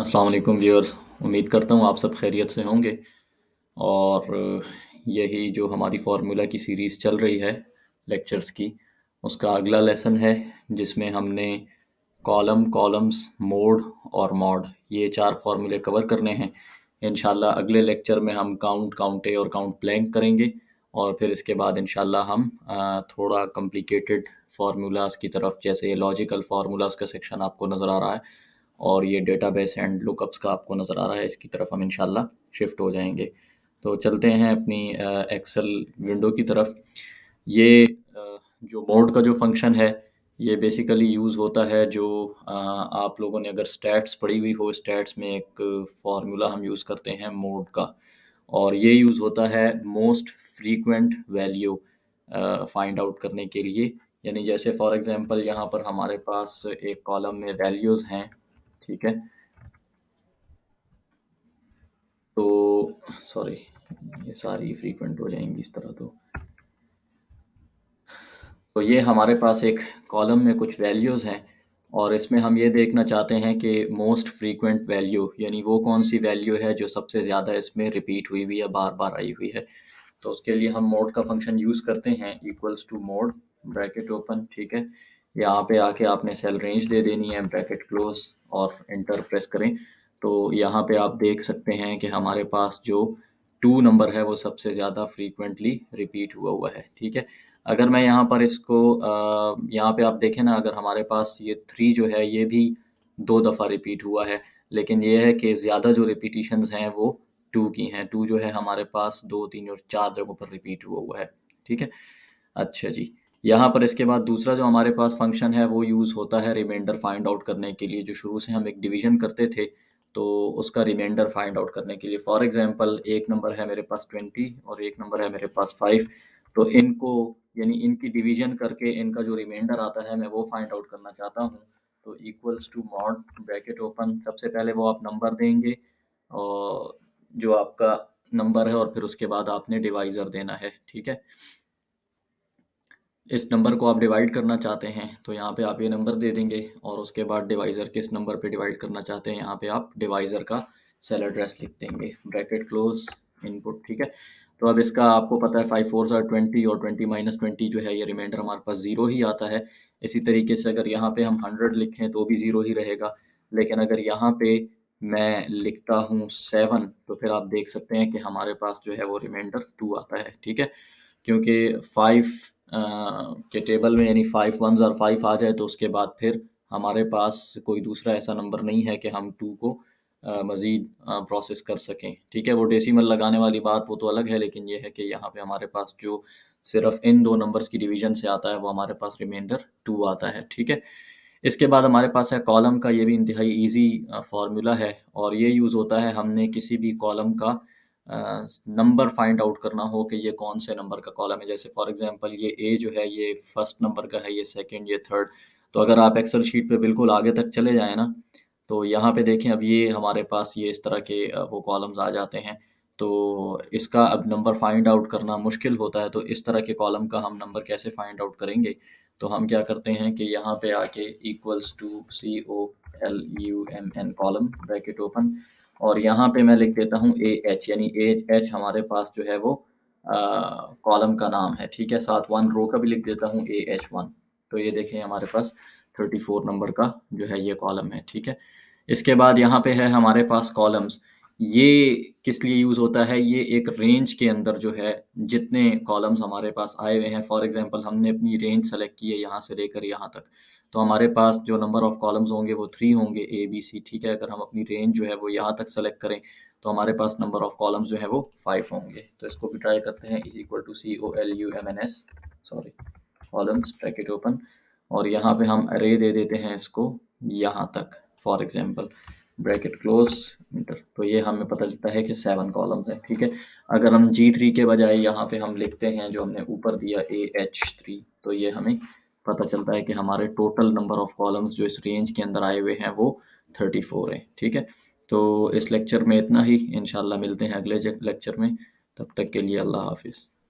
अस्सलाम वालेकुम व्यूअर्स। उम्मीद करता हूँ आप सब खैरियत से होंगे। और यही जो हमारी फार्मूला की सीरीज़ चल रही है लेक्चर्स की, उसका अगला लेसन है जिसमें हमने कॉलम्स, मोड और मॉड, ये चार फार्मूले कवर करने हैं। इंशाल्लाह अगले लेक्चर में हम काउंट ए और काउंट ब्लैंक करेंगे, और फिर इसके बाद इंशाल्लाह हम थोड़ा कॉम्प्लिकेटेड फार्मूलाज की तरफ, जैसे ये लॉजिकल फार्मूलाज का सेक्शन आपको नज़र आ रहा है और ये डेटाबेस एंड लुकअप्स का आपको नज़र आ रहा है, इसकी तरफ हम इंशाल्लाह शिफ्ट हो जाएंगे। तो चलते हैं अपनी एक्सेल विंडो की तरफ। ये जो मोड का जो फंक्शन है, ये बेसिकली यूज़ होता है जो आप लोगों ने अगर स्टैट्स पढ़ी हुई हो, स्टैट्स में एक फार्मूला हम यूज़ करते हैं मोड का, और ये यूज़ होता है most frequent value find out करने के लिए। यानी जैसे फॉर एग्जांपल यहाँ पर हमारे पास एक कॉलम में वैल्यूज़ हैं, ठीक है। तो सॉरी, ये सारी फ्रीक्वेंट हो जाएंगी इस तरह। तो ये हमारे पास एक कॉलम में कुछ वैल्यूज़ हैं, और इसमें हम ये देखना चाहते हैं कि मोस्ट फ्रीक्वेंट वैल्यू यानी वो कौन सी वैल्यू है जो सबसे ज़्यादा इसमें रिपीट हुई हुई या बार बार आई हुई है। तो उसके लिए हम मोड का फंक्शन यूज़ करते हैं, equals to mod, bracket open, ठीक है। यहाँ पे आके आपने सेल रेंज दे देनी है, ब्रैकेट क्लोज, और इंटर प्रेस करें। तो यहाँ पे आप देख सकते हैं कि हमारे पास जो 2 नंबर है वो सबसे ज़्यादा फ्रीक्वेंटली रिपीट हुआ हुआ है, ठीक है। अगर मैं यहाँ पर इसको यहाँ पे आप देखें ना, अगर हमारे पास ये 3 जो है ये भी 2 दफ़ा रिपीट हुआ है, लेकिन ये है कि ज़्यादा जो रिपीटिशंस हैं वो 2 की हैं। 2 जो है हमारे पास 2, 3 और 4 जगहों पर रिपीट हुआ हुआ है, ठीक है। अच्छा जी, यहाँ पर इसके बाद दूसरा जो हमारे पास फंक्शन है वो यूज़ होता है रिमाइंडर फाइंड आउट करने के लिए। जो शुरू से हम एक डिवीज़न करते थे, तो उसका रिमाइंडर फाइंड आउट करने के लिए, फॉर एग्जांपल एक नंबर है मेरे पास 20 और एक नंबर है मेरे पास 5, तो इनको यानी इनकी डिवीज़न करके इनका जो रिमाइंडर आता है मैं वो फाइंड आउट करना चाहता हूँ। तो equals to mod, bracket open, सबसे पहले वो आप नंबर देंगे और जो आपका नंबर है, और फिर उसके बाद आपने डिवाइज़र देना है, ठीक है। इस नंबर को आप डिवाइड करना चाहते हैं तो यहाँ पे आप ये नंबर दे देंगे, और उसके बाद डिवाइज़र किस नंबर पे डिवाइड करना चाहते हैं, यहाँ पे आप डिवाइज़र का सेल एड्रेस लिख देंगे, ब्रैकेट क्लोज, इनपुट, ठीक है। तो अब इसका आपको पता है 5 4 आर 20, और 20 माइनस 20 जो है ये रिमाइंडर हमारे पास 0 ही आता है। इसी तरीके से अगर यहाँ पे हम 100 लिखें तो भी 0 ही रहेगा, लेकिन अगर यहाँ पे मैं लिखता हूँ 7, तो फिर आप देख सकते हैं कि हमारे पास जो है वो रिमाइंडर 2 आता है, ठीक है। क्योंकि 5 के टेबल में यानी 5 वंस और 5 आ जाए तो उसके बाद फिर हमारे पास कोई दूसरा ऐसा नंबर नहीं है कि हम 2 को मज़ीद प्रोसेस कर सकें, ठीक है। वो डेसिमल लगाने वाली बात वो तो अलग है, लेकिन ये है कि यहाँ पे हमारे पास जो सिर्फ इन दो नंबर्स की डिवीजन से आता है वो हमारे पास रिमाइंडर 2 आता है, ठीक है। इसके बाद हमारे पास है कॉलम का। ये भी इंतहाई ईजी फार्मूला है, और ये यूज़ होता है हमने किसी भी कॉलम का नंबर फाइंड आउट करना हो कि ये कौन से नंबर का कॉलम है। जैसे फॉर एग्जांपल ये ए जो है ये फर्स्ट नंबर का है, ये सेकंड, ये थर्ड। तो अगर आप एक्सेल शीट पे बिल्कुल आगे तक चले जाएँ ना, तो यहाँ पे देखें अब ये हमारे पास ये इस तरह के वो कॉलम्स आ जाते हैं। तो इसका अब नंबर फाइंड आउट करना मुश्किल होता है, तो इस तरह के कॉलम का हम नंबर कैसे फाइंड आउट करेंगे। तो हम क्या करते हैं कि यहाँ पे आके equals to COLUMN column, bracket open, और यहाँ पे मैं लिख देता हूँ AH, यानी AH हमारे पास जो है वो कॉलम का नाम है, ठीक है। साथ 1 रो का भी लिख देता हूँ AH1। तो ये देखें हमारे पास 34 नंबर का जो है ये कॉलम है, ठीक है। इसके बाद यहाँ पे है हमारे पास कॉलम्स। ये किस लिए यूज़ होता है, ये एक रेंज के अंदर जो है जितने कॉलम्स हमारे पास आए हुए हैं, फॉर एग्जांपल हमने अपनी रेंज सेलेक्ट की है यहाँ से लेकर यहाँ तक, तो हमारे पास जो नंबर ऑफ़ कॉलम्स होंगे वो 3 होंगे, ABC, ठीक है। अगर हम अपनी रेंज जो है वो यहाँ तक सेलेक्ट करें तो हमारे पास नंबर ऑफ़ कॉलम्स जो है वो 5 होंगे। तो इसको भी ट्राई करते हैं, is equal to COLUMNS, sorry, columns, bracket open, और यहाँ पे हम अरे दे देते हैं इसको यहाँ तक, for example, bracket close, inter. तो ये हमें पता चलता है कि 7 कॉलम्स हैं, ठीक है। अगर हम G3 के बजाय यहाँ पे हम लिखते हैं जो हमने ऊपर दिया AH3, तो ये हमें पता चलता है कि हमारे टोटल नंबर ऑफ़ कॉलम्स जो इस रेंज के अंदर आए हुए हैं वो 34 हैं, ठीक है। तो इस लेक्चर में इतना ही, इंशाल्लाह मिलते हैं अगले लेक्चर में। तब तक के लिए अल्लाह हाफिज़।